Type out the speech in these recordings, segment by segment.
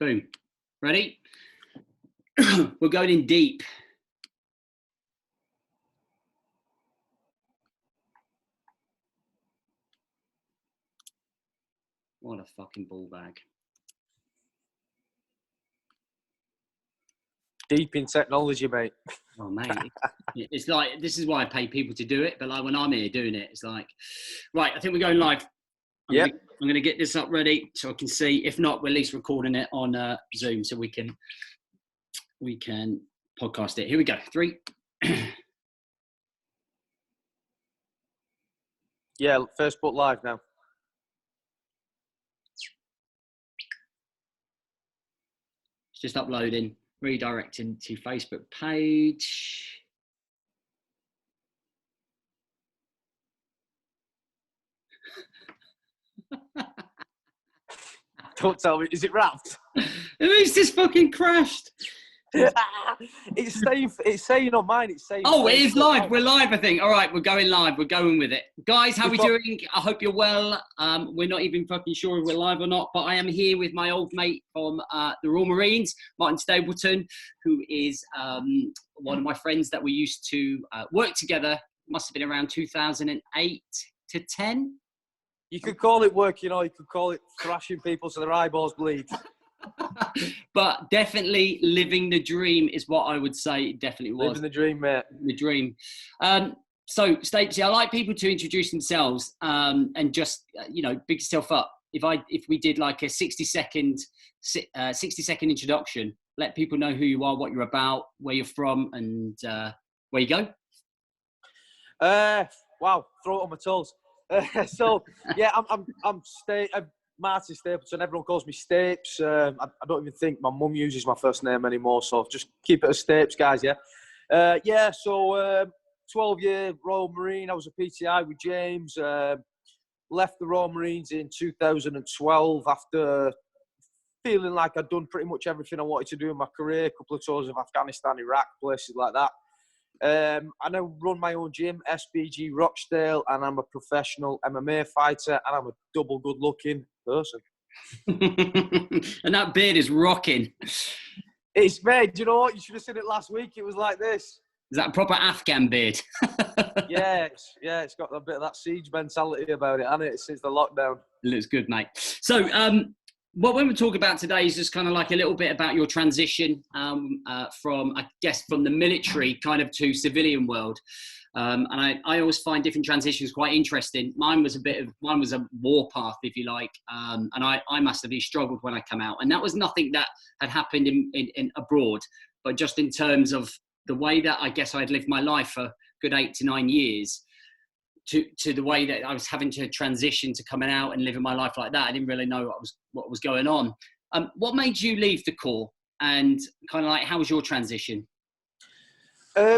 Boom. Ready? We're going in deep. What a fucking ball bag. Deep in technology, mate. Oh, mate. It's like, this is why I pay people to do it. But like when I'm here doing it, it's like, right, I think we're going live. I'm going to get this up ready so I can see. If not, we're at least recording it on Zoom so we can podcast it. Here we go. 3. Yeah, Facebook Live now. It's just uploading, redirecting to Facebook page. Don't tell me, is it wrapped? Who's this fucking crashed? It's saying on mine. It's saying. Oh, it is live. We're live, I think. All right, we're going live. We're going with it, guys. How are we doing? I hope you're well. We're not even fucking sure if we're live or not, but I am here with my old mate from the Royal Marines, Martin Stapleton, who is one of my friends that we used to work together. Must have been around 2008 to 10. You could call it work, you know. You could call it thrashing people so their eyeballs bleed. But definitely living the dream is what I would say it definitely was. Living the dream, mate. The dream. So, Stapes, I like people to introduce themselves and just, big yourself up. If we did like a 60-second introduction, let people know who you are, what you're about, where you're from, and where you go. Wow, throw it on my toes. So, yeah, I'm Martin Stapleton. Everyone calls me Stapes. I don't even think my mum uses my first name anymore, so just keep it as Stapes, guys, yeah? So 12-year Royal Marine. I was a PTI with James. Left the Royal Marines in 2012 after feeling like I'd done pretty much everything I wanted to do in my career. A couple of tours of Afghanistan, Iraq, places like that. I now run my own gym, SBG Rochdale, and I'm a professional MMA fighter, and I'm a double good-looking person. And that beard is rocking. It's made. You know what? You should have seen it last week. It was like this. Is that a proper Afghan beard? Yeah, it's got a bit of that siege mentality about it, hasn't it, since the lockdown. It looks good, mate. So, what we're talking about today is just kind of like a little bit about your transition from the military kind of to civilian world. And I always find different transitions quite interesting. Mine was a war path, if you like. And I massively struggled when I came out. And that was nothing that had happened in abroad, but just in terms of the way that I guess I'd lived my life for a good 8 to 9 years. To the way that I was having to transition to coming out and living my life like that. I didn't really know what was going on. What made you leave the Corps, and kind of like, how was your transition?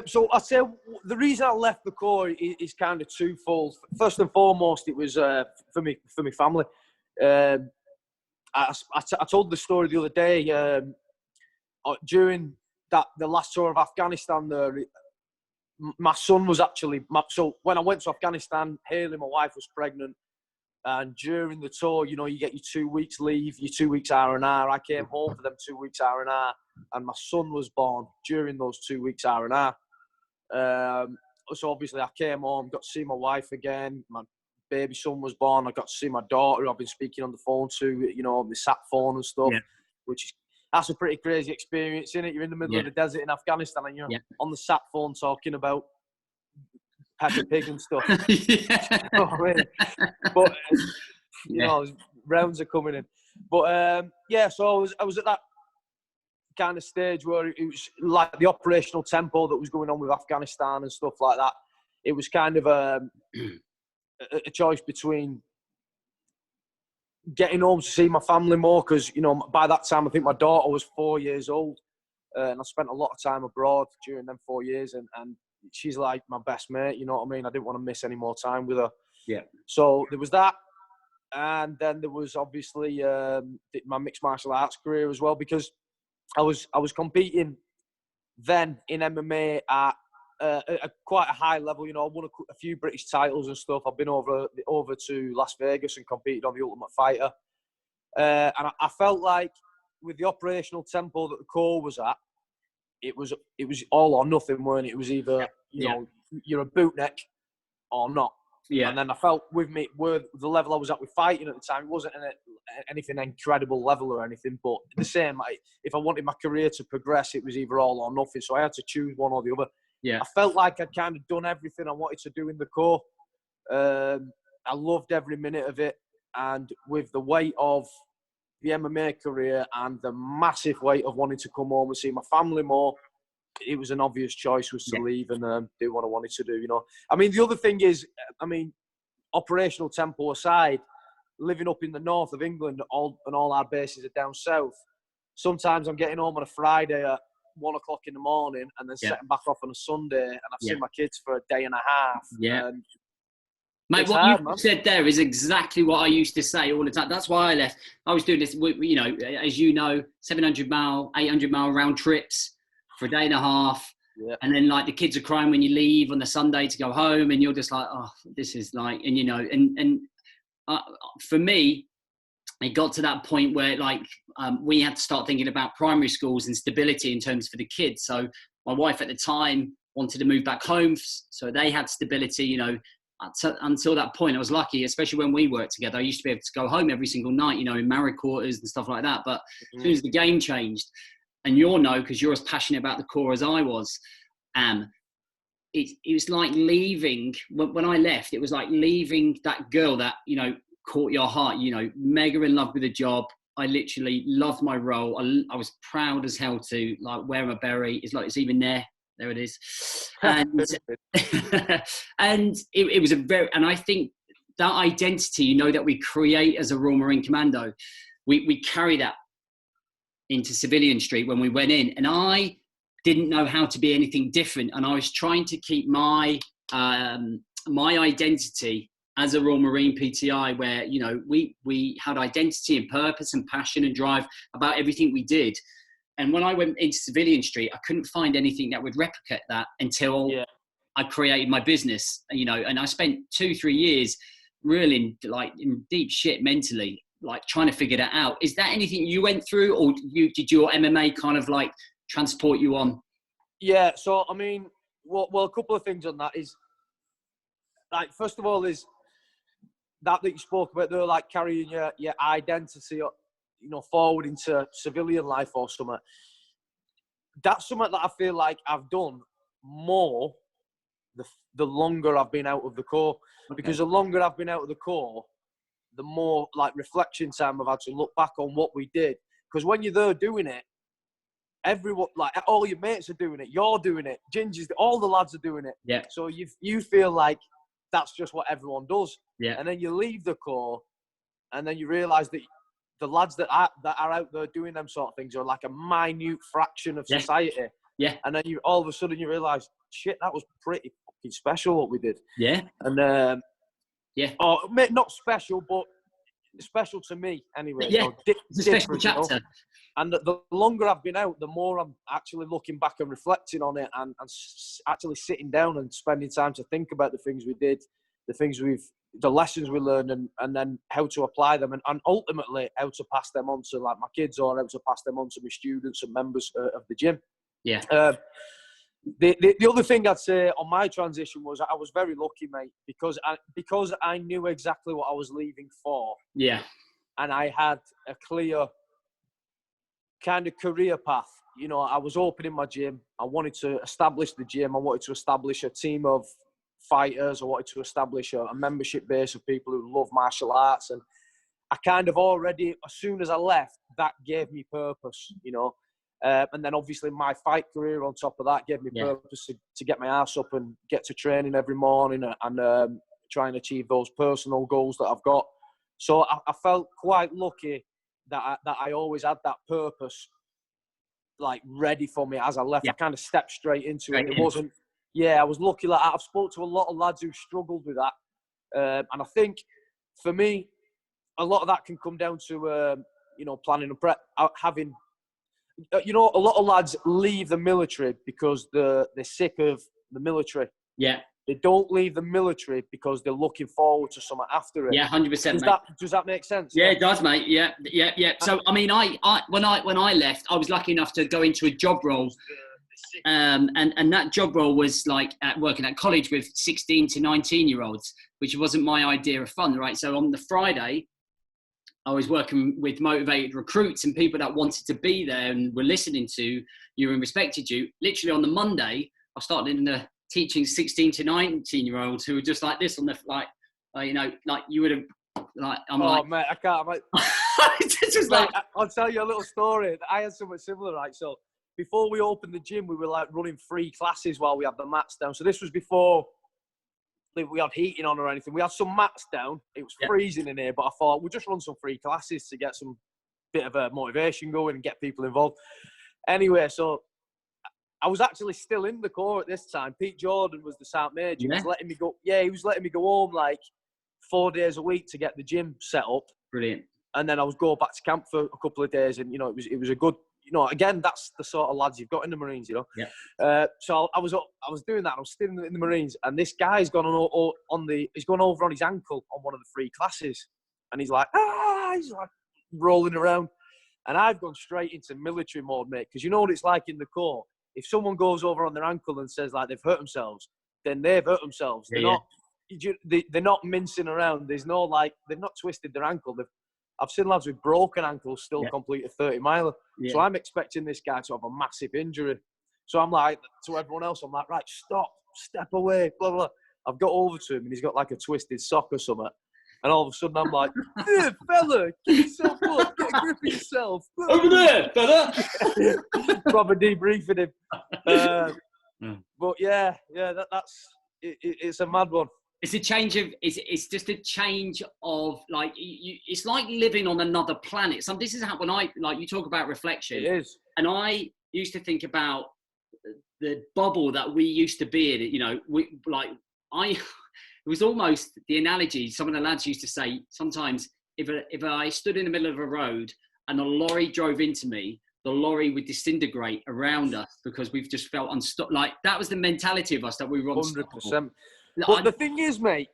So I'd say the reason I left the Corps is kind of twofold. First and foremost, it was for my family. I told the story the other day. During the last tour of Afghanistan there, my son was so when I went to Afghanistan, Haley, my wife, was pregnant, and during the tour, you know, you get your 2 weeks leave, your 2 weeks R&R. I came home for them 2 weeks R&R, and my son was born during those 2 weeks R&R. So obviously I came home, got to see my wife again. My baby son was born. I got to see my daughter, who I've been speaking on the phone to, you know, the sat phone and stuff, that's a pretty crazy experience, isn't it? You're in the middle of the desert in Afghanistan and you're on the sat phone talking about Peppa Pig and stuff. You know what I mean? But, you know, rounds are coming in. But, so I was at that kind of stage where it was like the operational tempo that was going on with Afghanistan and stuff like that. It was kind of a choice between getting home to see my family more, because, you know, by that time I think my daughter was 4 years old, and I spent a lot of time abroad during them 4 years, and she's like my best mate, you know what I mean? I didn't want to miss any more time with her. Yeah. So there was that, and then there was obviously my mixed martial arts career as well, because I was competing then in MMA at quite a high level. You know, I won a few British titles and stuff. I've been over to Las Vegas and competed on the Ultimate Fighter. And I felt like with the operational tempo that the Corps was at, it was all or nothing, weren't it? It was either you know, you're a bootneck or not. Yeah. And then I felt with me, with the level I was at with fighting at the time, it wasn't anything incredible level or anything, but the same. If I wanted my career to progress, it was either all or nothing. So I had to choose one or the other. Yeah. I felt like I'd kind of done everything I wanted to do in the Corps. I loved every minute of it. And with the weight of the MMA career and the massive weight of wanting to come home and see my family more, it was an obvious choice was to leave and do what I wanted to do, you know. I mean, the other thing is, operational tempo aside, living up in the north of England, all our bases are down south. Sometimes I'm getting home on a Friday at 1 o'clock in the morning and then setting back off on a Sunday, and I've seen my kids for a day and a half. Yeah. And mate, what you said there is exactly what I used to say all the time. That's why I left. I was doing this, you know, as you know, 700 mile, 800 mile round trips for a day and a half. Yeah. And then like the kids are crying when you leave on the Sunday to go home, and you're just like, oh, this is like, and you know, and for me, it got to that point where like we had to start thinking about primary schools and stability in terms for the kids. So my wife at the time wanted to move back home, so they had stability, you know. Until that point, I was lucky, especially when we worked together. I used to be able to go home every single night, you know, in married quarters and stuff like that. But as soon as the game changed, and you'll know because you're as passionate about the Corps as I was, it was like leaving. When I left, it was like leaving that girl that, you know, caught your heart, you know, mega in love with the job. I literally loved my role. I was proud as hell to like wear my beret. It's like, it's even there. There it is. And, and it was and I think that identity, you know, that we create as a Royal Marine Commando, we carry that into Civilian Street when we went in. And I didn't know how to be anything different. And I was trying to keep my identity as a Royal Marine PTI, where, you know, we had identity and purpose and passion and drive about everything we did. And when I went into Civilian Street, I couldn't find anything that would replicate that until I created my business, you know, and I spent 2-3 years really in deep shit mentally, like trying to figure that out. Is that anything you went through, or did your MMA kind of like transport you on? Yeah. So, I mean, well, a couple of things on that is, like, first of all is that you spoke about there, like carrying your identity, you know, forward into civilian life or something. That's something that I feel like I've done more the longer I've been out of the Corps. Okay. Because the longer I've been out of the Corps, the more like reflection time I've had to look back on what we did. Because when you're there doing it, everyone, like all your mates are doing it, you're doing it, Ginger's, all the lads are doing it. Yeah. So you feel like that's just what everyone does. Yeah. And then you leave the Corps, and then you realise that the lads that are out there doing them sort of things are like a minute fraction of society. Yeah. And then all of a sudden you realise, shit, that was pretty fucking special what we did. Yeah. And or not special, but special to me anyway. Yeah. So it's a special chapter. You know? And the longer I've been out, the more I'm actually looking back and reflecting on it, and actually sitting down and spending time to think about the things we did, the lessons we learned, and then how to apply them, and ultimately how to pass them on to like my kids, or how to pass them on to my students and members of the gym. Yeah. The other thing I'd say on my transition was I was very lucky, mate, because I knew exactly what I was leaving for. Yeah. And I had a clear kind of career path. You know, I was opening my gym. I wanted to establish the gym. I wanted to establish a team of fighters. I wanted to establish a membership base of people who love martial arts. And I kind of already, as soon as I left, that gave me purpose, you know. And then obviously my fight career on top of that gave me purpose to get my ass up and get to training every morning and try and achieve those personal goals that I've got. So I felt quite lucky that I always had that purpose like ready for me as I left. I kind of stepped straight into it. It wasn't, I was lucky. Like I've spoke to a lot of lads who struggled with that. And I think for me, a lot of that can come down to, you know, planning and prep, having, you know, a lot of lads leave the military because they're sick of the military. Yeah. They don't leave the military because they're looking forward to something after it. Yeah, 100%, mate. Does that make sense? Yeah, it does, mate. Yeah. So, I mean, when I left, I was lucky enough to go into a job role, and that job role was like working at college with 16 to 19-year-olds, which wasn't my idea of fun, right? So on the Friday, I was working with motivated recruits and people that wanted to be there and were listening to you and respected you. Literally on the Monday, I started in the teaching 16 to 19-year-olds who were just like this on the, like you would have, like, mate, I can't, mate. It's just like, I'll tell you a little story. I had something similar, right? So before we opened the gym, we were like running free classes while we had the mats down. So this was before we had heating on or anything. We had some mats down. It was freezing in here, but I thought we'll just run some free classes to get some bit of a motivation going and get people involved. Anyway, so I was actually still in the corps at this time. Pete Jordan was the sergeant major. He was letting me go. Yeah, he was letting me go home like 4 days a week to get the gym set up. Brilliant. And then I was going back to camp for a couple of days, and it was a good. Again, that's the sort of lads you've got in the Marines, Yeah. So I was doing that. I was still in the Marines, and this guy's gone he's gone over on his ankle on one of the free classes, and he's like rolling around, and I've gone straight into military mode, mate, because you know what it's like in the Corps. If someone goes over on their ankle and says like they've hurt themselves, then they've hurt themselves. They're not mincing around. There's no they've not twisted their ankle. I've seen lads with broken ankles still complete a 30-miler. Yeah. So I'm expecting this guy to have a massive injury. So I'm like, to everyone else, I'm like, right, stop, step away, blah, blah. I've got over to him and he's got like a twisted sock or something. And all of a sudden I'm like, hey, fella, get yourself up, get a grip of yourself. Over there, fella. Proper debriefing him. But yeah, it's a mad one. It's a change of, it's just a change of like, it's like living on another planet. This is how, when you talk about reflection. It is. And I used to think about the bubble that we used to be in, it was almost the analogy some of the lads used to say sometimes, if I stood in the middle of a road and a lorry drove into me, the lorry would disintegrate around us because we've just felt unstoppable. Like, that was the mentality of us, that we were unstoppable. 100%. But the thing is, mate,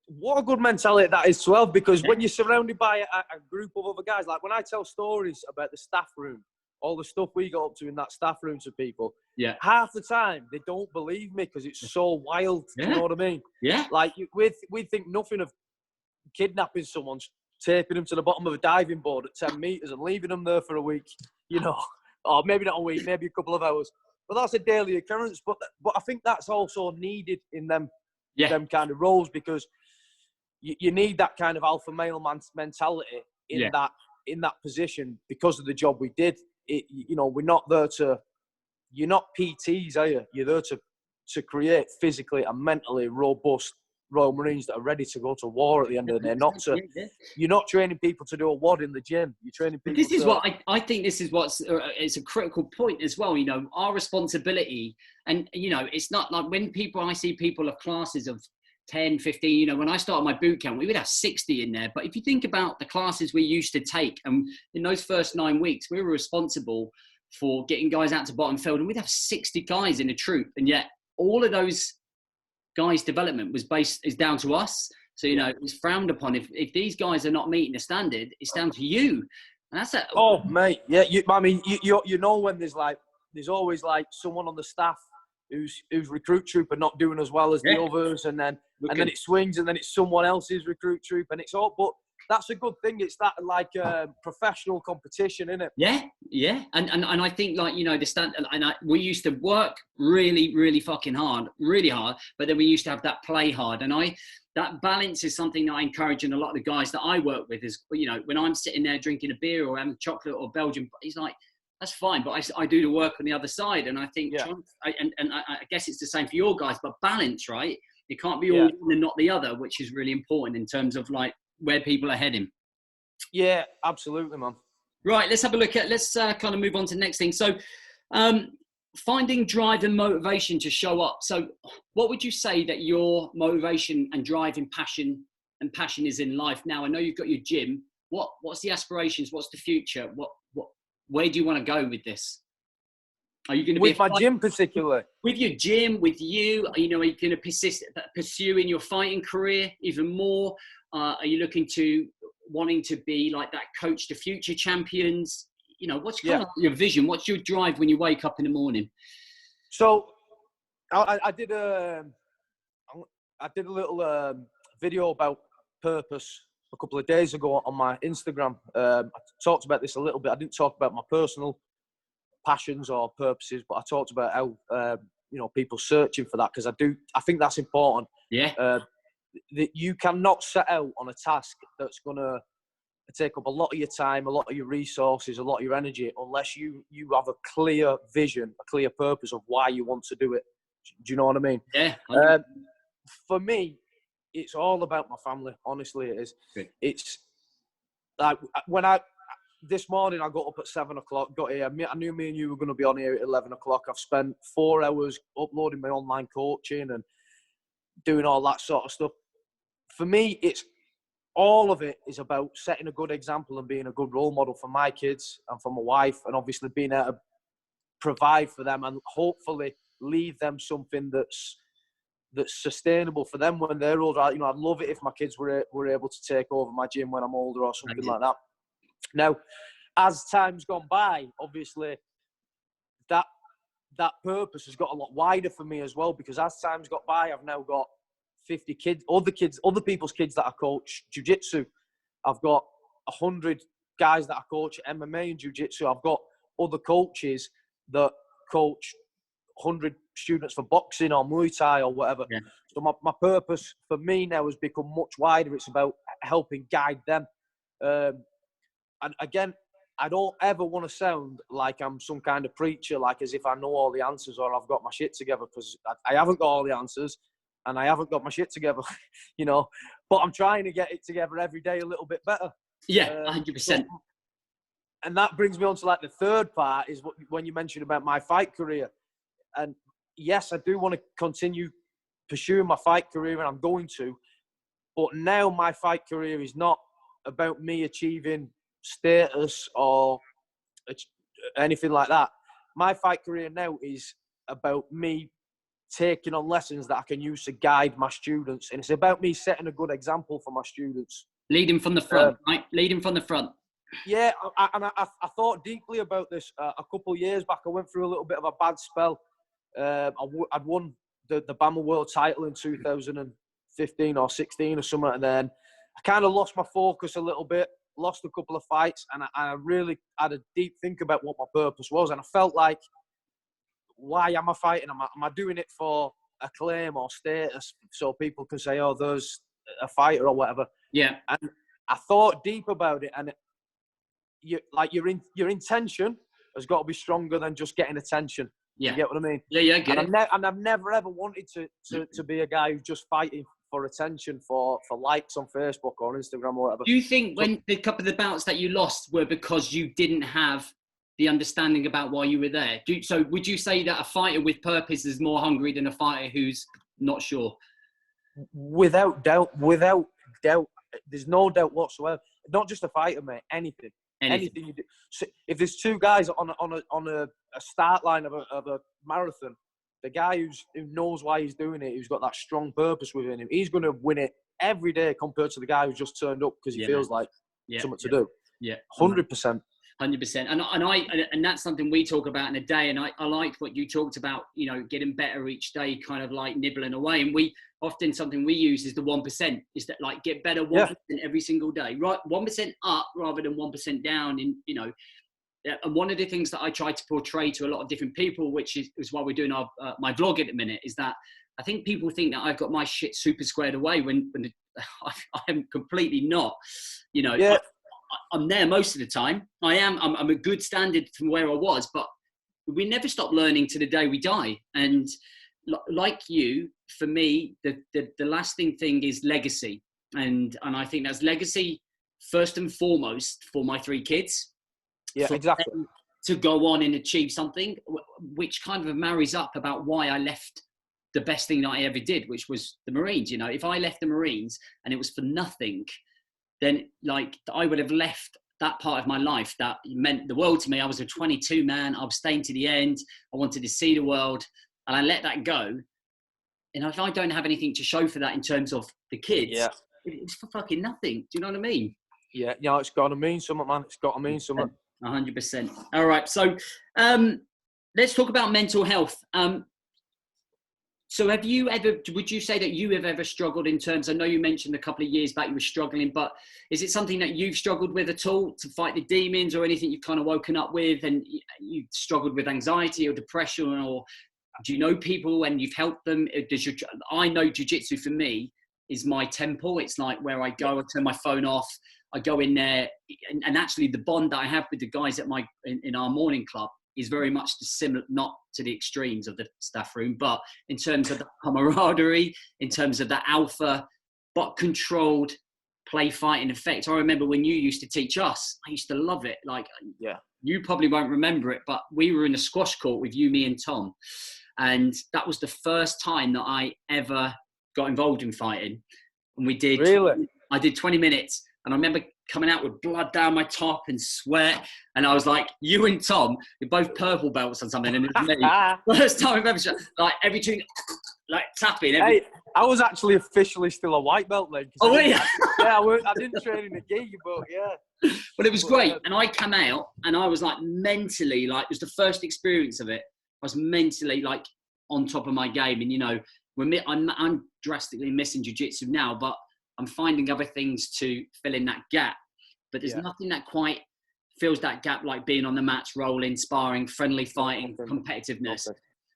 what a good mentality that is to have, because when you're surrounded by a group of other guys, like when I tell stories about the staff room, all the stuff we got up to in that staff room to people, half the time they don't believe me because it's so wild. Do you know what I mean? Yeah. Like, we think nothing of kidnapping someone, taping them to the bottom of a diving board at 10 metres and leaving them there for a week, or maybe not a week, maybe a couple of hours. But that's a daily occurrence. But I think that's also needed in them kind of roles, because you need that kind of alpha male mentality in that position because of the job we did. We're not there to. You're not PTs, are you? You're there to create physically and mentally robust Royal Marines that are ready to go to war at the end of the day. You're not training people to do a WOD in the gym. You're training people. This is what I think. This is what's it's a critical point as well. Our responsibility, and it's not like when I see people of classes of 10, 15. When I started my boot camp, we would have 60 in there. But if you think about the classes we used to take, and in those first 9 weeks, we were responsible for getting guys out to bottom field, and we'd have 60 guys in a troop, and yet all of those guys' development is down to us. So it was frowned upon. If these guys are not meeting the standard, it's down to you. And that's it. Oh, mate, yeah. When there's always like someone on the staff who's recruit troop are not doing as well as the others, and then it swings, and then it's someone else's recruit troop, and it's all. But that's a good thing. It's that like professional competition, isn't it? Yeah. And I think the standard. And we used to work really, really fucking hard, but then we used to have that play hard. And that balance is something that I encourage in a lot of the guys that I work with. Is when I'm sitting there drinking a beer or having chocolate or Belgian, he's like, that's fine, but I do the work on the other side. And I think, I guess it's the same for your guys, but balance, right? It can't be all one and not the other, which is really important in terms of like where people are heading. Yeah, absolutely, man. Right, let's have a look at, let's kind of move on to the next thing. So finding drive and motivation to show up. So what would you say that your motivation and drive and passion is in life now? I know you've got your gym. What's the aspirations? What's the future? Where do you want to go with this? Are you going to with my gym particularly? With your gym, with you, are you going to pursue in your fighting career even more? Are you wanting to be like that coach to future champions? What's kind of your vision? What's your drive when you wake up in the morning? So I did a little video about purpose a couple of days ago on my Instagram. I talked about this a little bit. I didn't talk about my personal passions or purposes, but I talked about how people searching for that, because I think that's important. That you cannot set out on a task that's going to take up a lot of your time, a lot of your resources, a lot of your energy, unless you have a clear vision, a clear purpose of why you want to do it. Do you know what I mean? Yeah. For me, it's all about my family. Honestly, it is. Good. It's like this morning I got up at 7 o'clock, got here. I knew me and you were going to be on here at 11 o'clock. I've spent 4 hours uploading my online coaching and doing all that sort of stuff. For me, all of it is about setting a good example and being a good role model for my kids and for my wife, and obviously being able to provide for them and hopefully leave them something that's sustainable for them when they're older. I'd love it if my kids were able to take over my gym when I'm older or something like that. Now, as time's gone by, obviously, that purpose has got a lot wider for me as well, because as time's got by, I've now got 50 kids, other people's kids that I coach jiu-jitsu. I've got 100 guys that I coach MMA and jiu-jitsu. I've got other coaches that coach 100 students for boxing or Muay Thai or whatever. Yeah. So my purpose for me now has become much wider. It's about helping guide them. And again, I don't ever want to sound like I'm some kind of preacher, like as if I know all the answers or I've got my shit together, because I haven't got all the answers and I haven't got my shit together, but I'm trying to get it together every day a little bit better. Yeah, 100%. And that brings me on to like the third part, is when you mentioned about my fight career. And yes, I do want to continue pursuing my fight career, and I'm going to. But now my fight career is not about me achieving status or anything like that. My fight career now is about me taking on lessons that I can use to guide my students. And it's about me setting a good example for my students. Leading from the front, right? Leading from the front. Yeah, I thought deeply about this a couple of years back. I went through a little bit of a bad spell. I'd won the BAMMA World title in 2015 or 16 or something, and then I kind of lost my focus a little bit, lost a couple of fights, and I really had a deep think about what my purpose was. And I felt like, why am I fighting? Am I doing it for acclaim or status so people can say, oh, there's a fighter or whatever? Yeah. And I thought deep about it, and your intention has got to be stronger than just getting attention. Yeah. You get what I mean? Yeah, I get it. And I've never ever wanted to be a guy who's just fighting for attention, for likes on Facebook or Instagram or whatever. Do you think when a couple of the bouts that you lost were because you didn't have the understanding about why you were there? So would you say that a fighter with purpose is more hungry than a fighter who's not sure? Without doubt. There's no doubt whatsoever. Not just a fighter, mate. Anything you do. So if there's two guys on a start line of a marathon, the guy who knows why he's doing it, who's got that strong purpose within him, he's going to win it every day compared to the guy who's just turned up because he feels like something to do. Yeah, 100%. 100%. And that's something we talk about in a day. And I liked what you talked about, getting better each day, kind of like nibbling away. And we often, something we use is the 1%, is that like get better 1% every single day, right? 1% up rather than 1% down. And one of the things that I try to portray to a lot of different people, which is why we're doing my vlog at the minute, is that I think people think that I've got my shit super squared away when I am completely not, I'm there most of the time. I'm a good standard from where I was, but we never stop learning to the day we die. And like you, for me, the lasting thing is legacy. And I think that's legacy first and foremost for my 3 kids. Yeah, exactly. To go on and achieve something, which kind of marries up about why I left the best thing that I ever did, which was the Marines. If I left the Marines and it was for nothing, then like I would have left that part of my life that meant the world to me. I was a 22 man. I abstained to the end. I wanted to see the world, and I let that go. And if I don't have anything to show for that in terms of the kids, it's for fucking nothing. Do you know what I mean? Yeah, it's got to mean something, man. It's got to mean something. 100%. All right. So let's talk about mental health. So would you say that you have ever struggled in terms, I know you mentioned a couple of years back you were struggling, but is it something that you've struggled with at all to fight the demons, or anything you've kind of woken up with and you've struggled with anxiety or depression, or do you know people and you've helped them? I know jiu-jitsu for me is my temple. It's like where I go, I turn my phone off, I go in there, and actually the bond that I have with the guys at in our morning club is very much similar, not to the extremes of the staff room, but in terms of the camaraderie, in terms of the alpha, but controlled play fighting effect. I remember when you used to teach us, I used to love it. Like, you probably won't remember it, but we were in a squash court with you, me and Tom. And that was the first time that I ever got involved in fighting. And we did, I did 20 minutes. And I remember coming out with blood down my top and sweat. And I was like, you and Tom, you're both purple belts or something. And it was me. First time I've ever shot, like every two, like tapping. Hey, I was actually officially still a white belt then. Oh, yeah? I didn't train in the gi, but yeah. But it was great. And I came out and I was like mentally, like it was the first experience of it. I was mentally like on top of my game. And, you know, I'm drastically missing jiu-jitsu now, but I'm finding other things to fill in that gap. But there's nothing that quite fills that gap like being on the mats, rolling, sparring, friendly fighting, competitiveness.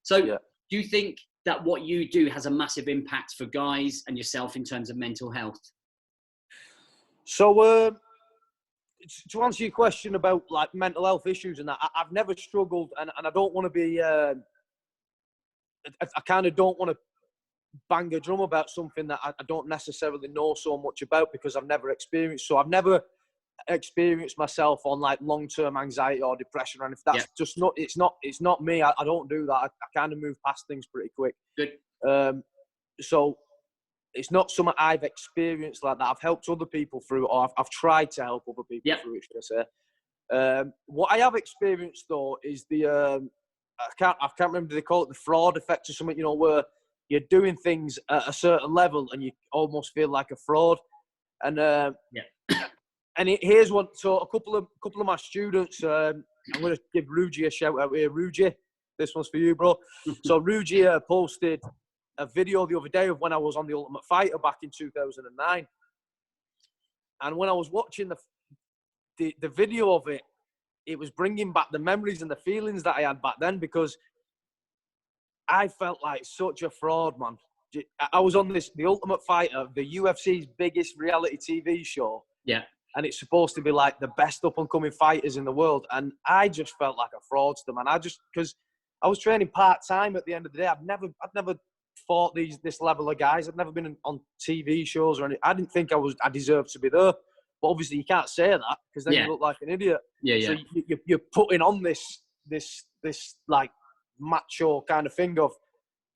So do you think that what you do has a massive impact for guys and yourself in terms of mental health? So to answer your question about like mental health issues and that, I've never struggled, and I don't want to be, I kind of don't want to bang a drum about something that I don't necessarily know so much about because I've never experienced. So I've never experienced myself on like long-term anxiety or depression, and if that's just not, it's not me. I don't do that. I kind of move past things pretty quick. Good. So it's not something I've experienced like that. I've helped other people through it, or I've tried to help other people through it, should I say. What I have experienced though is the I can't remember, they call it the fraud effect or something, you know, where you're doing things at a certain level and you almost feel like a fraud. And and here's one. So a couple of my students, I'm going to give Ruji a shout out here. Ruji, this one's for you, bro. So Ruji posted a video the other day of when I was on The Ultimate Fighter back in 2009. And when I was watching the video of it, it was bringing back the memories and the feelings that I had back then, because I felt like such a fraud, man. I was on The Ultimate Fighter, the UFC's biggest reality TV show. Yeah. And it's supposed to be like the best up-and-coming fighters in the world. And I just felt like a fraudster, man. Because I was training part-time at the end of the day. I'd never fought this level of guys. I'd never been on TV shows or anything. I didn't think I deserved to be there. But obviously you can't say that because then you look like an idiot. So you're putting on this like macho kind of thing of,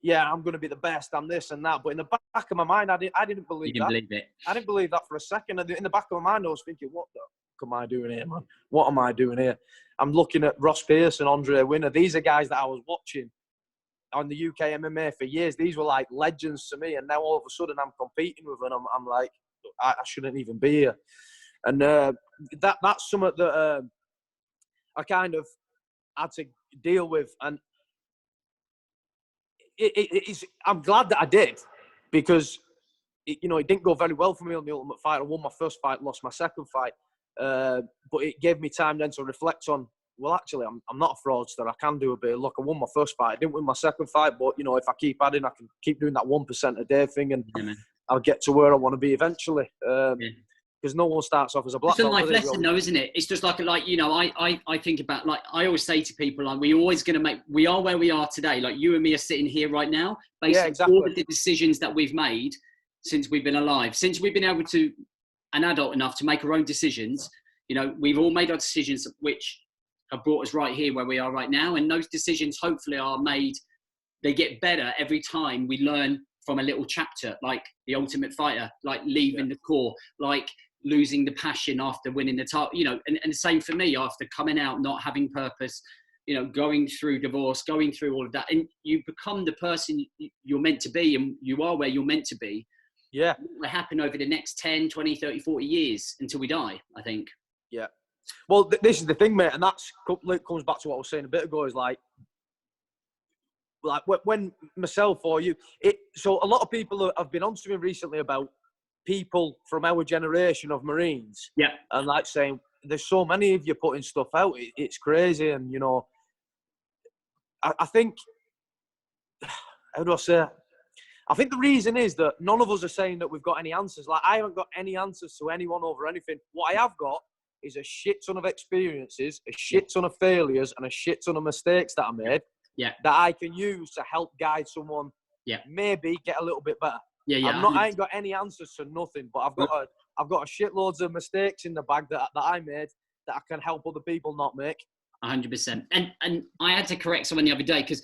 I'm going to be the best, I'm this and that. But in the back of my mind, I didn't believe that. Believe it. I didn't believe that for a second. In the back of my mind, I was thinking, what the fuck am I doing here, man? What am I doing here? I'm looking at Ross Pearce and Andre Winner. These are guys that I was watching on the UK MMA for years. These were like legends to me. And now all of a sudden I'm competing with them. I'm like, I shouldn't even be here. And that's something that I kind of had to deal with. And I'm glad that I did, because it didn't go very well for me on The Ultimate Fighter. I won my first fight, lost my second fight, but it gave me time then to reflect on, well, actually, I'm not a fraudster. I can do a bit. Look, I won my first fight. I didn't win my second fight, but if I keep adding, I can keep doing that 1% a day thing, and I'll get to where I want to be eventually. Because no one starts off as a black belt. It's a life lesson, though, isn't it? It's just I think about, like, I always say to people, like, we are where we are today. Like, you and me are sitting here right now, based on all of the decisions that we've made since we've been alive, since we've been able to, an adult enough to make our own decisions. We've all made our decisions which have brought us right here where we are right now. And those decisions hopefully are made, they get better every time we learn from a little chapter, like The Ultimate Fighter, like leaving the core, like losing the passion after winning the title, you know, and the same for me after coming out, not having purpose, you know, going through divorce, going through all of that, and you become the person you're meant to be, and you are where you're meant to be. Yeah. It will happen over the next 10, 20, 30, 40 years until we die, I think. Yeah. Well, this is the thing, mate, and that's comes back to what I was saying a bit ago, is like when myself or you, so a lot of people have been on to me recently about people from our generation of Marines. Yeah. And like saying, there's so many of you putting stuff out, it's crazy. And, you know, I think, how do I say it? I think the reason is that none of us are saying that we've got any answers. Like, I haven't got any answers to anyone over anything. What I have got is a shit ton of experiences, a shit ton of failures, and a shit ton of mistakes that I made. Yeah. That I can use to help guide someone. Yeah. Maybe get a little bit better. Yeah. Yeah. I ain't got any answers to nothing, but I've got a shitloads of mistakes in the bag that I made that I can help other people not make. 100%. And I had to correct someone the other day because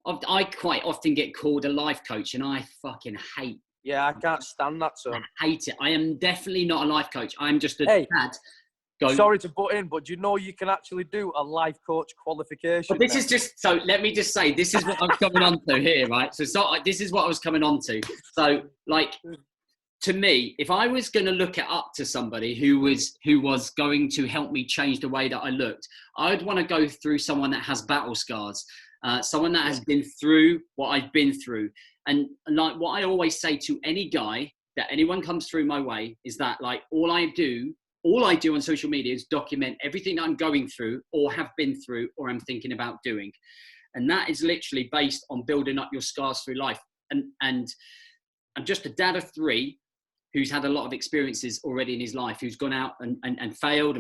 I quite often get called a life coach, and I fucking hate. Yeah, I can't stand that, son. I hate it. I am definitely not a life coach. I'm just a dad. Sorry to butt in, but do you know you can actually do a life coach qualification? But this is just, so let me just say, this is what I'm coming on to here, right? So this is what I was coming on to. So, like, to me, if I was going to look it up to somebody who was going to help me change the way that I looked, I'd want to go through someone that has battle scars, someone that has been through what I've been through. And like what I always say to any guy that anyone comes through my way is that, like, all I do on social media is document everything that I'm going through or have been through or I'm thinking about doing. And that is literally based on building up your scars through life. And I'm just a dad of 3 who's had a lot of experiences already in his life, who's gone out and failed,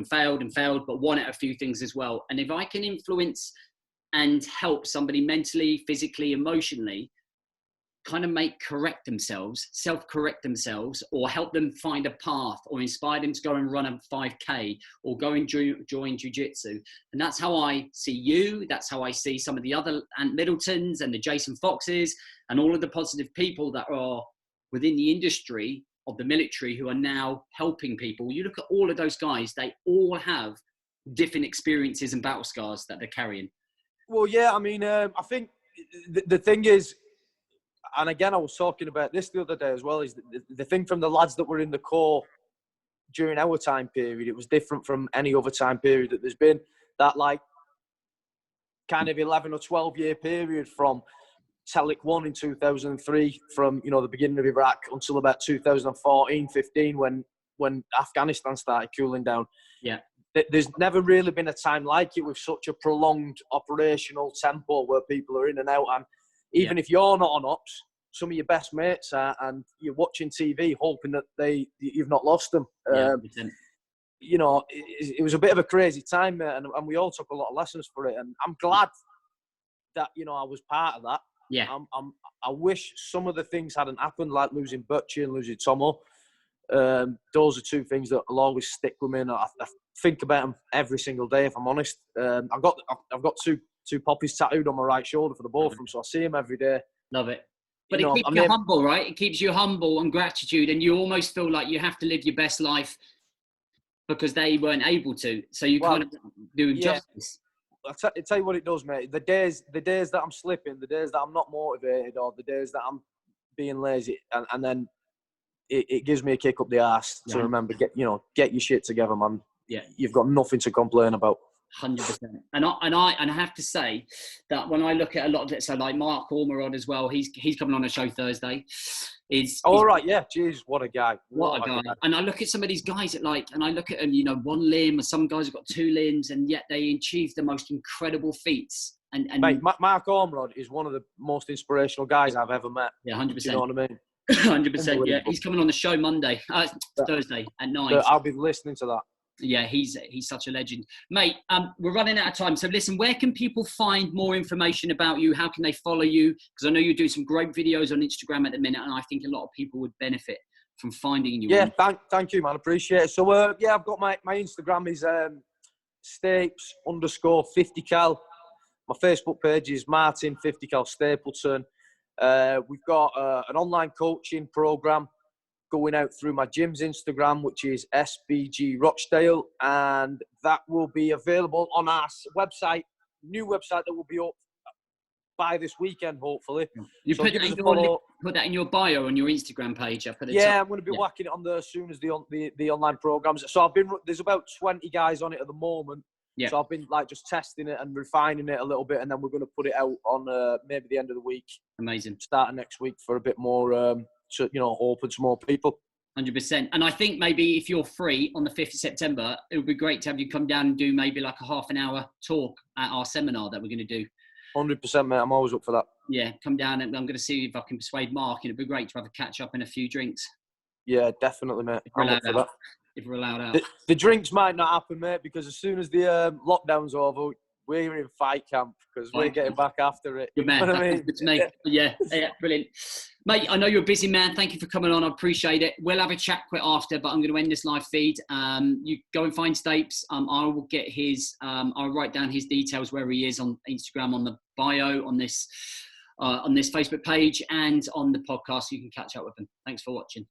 but won at a few things as well. And if I can influence and help somebody mentally, physically, emotionally, kind of self-correct themselves, or help them find a path, or inspire them to go and run a 5K, or go and join jiu-jitsu. And that's how I see you. That's how I see some of the other Ant Middletons and the Jason Foxes and all of the positive people that are within the industry of the military who are now helping people. You look at all of those guys, they all have different experiences and battle scars that they're carrying. Well, yeah, I mean, I think the thing is, and again, I was talking about this the other day as well, is the thing from the lads that were in the Corps during our time period, it was different from any other time period that there's been. That, like, kind of 11 or 12 year period from Telic 1 in 2003, from, you know, the beginning of Iraq until about 2014, 15, when Afghanistan started cooling down. Yeah. There's never really been a time like it with such a prolonged operational tempo where people are in and out. And even if you're not on ops, some of your best mates are, and you're watching TV hoping that you've not lost them. You know, it was a bit of a crazy time, mate, and we all took a lot of lessons for it. And I'm glad that, you know, I was part of that. Yeah. I wish some of the things hadn't happened, like losing Butchie and losing Tomo. Those are 2 things that will always stick with me, and I think about them every single day, if I'm honest. I've got two poppies tattooed on my right shoulder for the both of them, so I see them every day. Love it. But it keeps you humble, right? It keeps you humble and gratitude, and you almost feel like you have to live your best life because they weren't able to. So you kind of do justice. I'll tell you what it does, mate. The days that I'm slipping, the days that I'm not motivated, or the days that I'm being lazy, and then it gives me a kick up the arse to remember, get your shit together, man. Yeah, you've got nothing to complain about. 100%. And I have to say that when I look at a lot of it, so like Mark Ormerod as well, he's coming on a show Thursday. Right, yeah, jeez, what a guy. What a guy. And I look at some of these guys and I look at them, you know, 1 limb, or some guys have got 2 limbs, and yet they achieve the most incredible feats. And mate, Mark Ormerod is one of the most inspirational guys I've ever met. Yeah, 100%. You know what I mean? 100%. Yeah, he's coming on the show Thursday at 9. I'll be listening to that. Yeah, he's such a legend. Mate, we're running out of time. So listen, where can people find more information about you? How can they follow you? Because I know you do some great videos on Instagram at the minute, and I think a lot of people would benefit from finding you. Yeah, thank you, man. Appreciate it. So, I've got my Instagram is Stapes_50cal. My Facebook page is Martin 50cal Stapleton. We've got an online coaching program going out through my gym's Instagram, which is SBG Rochdale, and that will be available on our website, new website that will be up by this weekend, hopefully. You So put give that, us a follow. put that in your bio on your Instagram page. I put it. Yeah, I'm going to be whacking it on there as soon as the online programs. So there's about 20 guys on it at the moment. Yeah. So I've been like just testing it and refining it a little bit, and then we're going to put it out on maybe the end of the week. Amazing. Starting next week for a bit more, open to more people. 100%. And I think maybe if you're free on the 5th of September, it would be great to have you come down and do maybe like a half an hour talk at our seminar that we're going to do. 100%, mate. I'm always up for that. Yeah, come down and I'm going to see if I can persuade Mark. It'd be great to have a catch up and a few drinks. Yeah, definitely, mate. I'm up for that. If we're allowed out. The drinks might not happen, mate, because as soon as the lockdown's over, we're in fight camp because we're getting back after it. Good man. Good to me. Yeah, brilliant. Mate, I know you're a busy man. Thank you for coming on. I appreciate it. We'll have a chat quick after, but I'm going to end this live feed. You go and find Stapes. I will get his, I'll write down his details where he is on Instagram, on the bio, on this Facebook page, and on the podcast. You can catch up with him. Thanks for watching.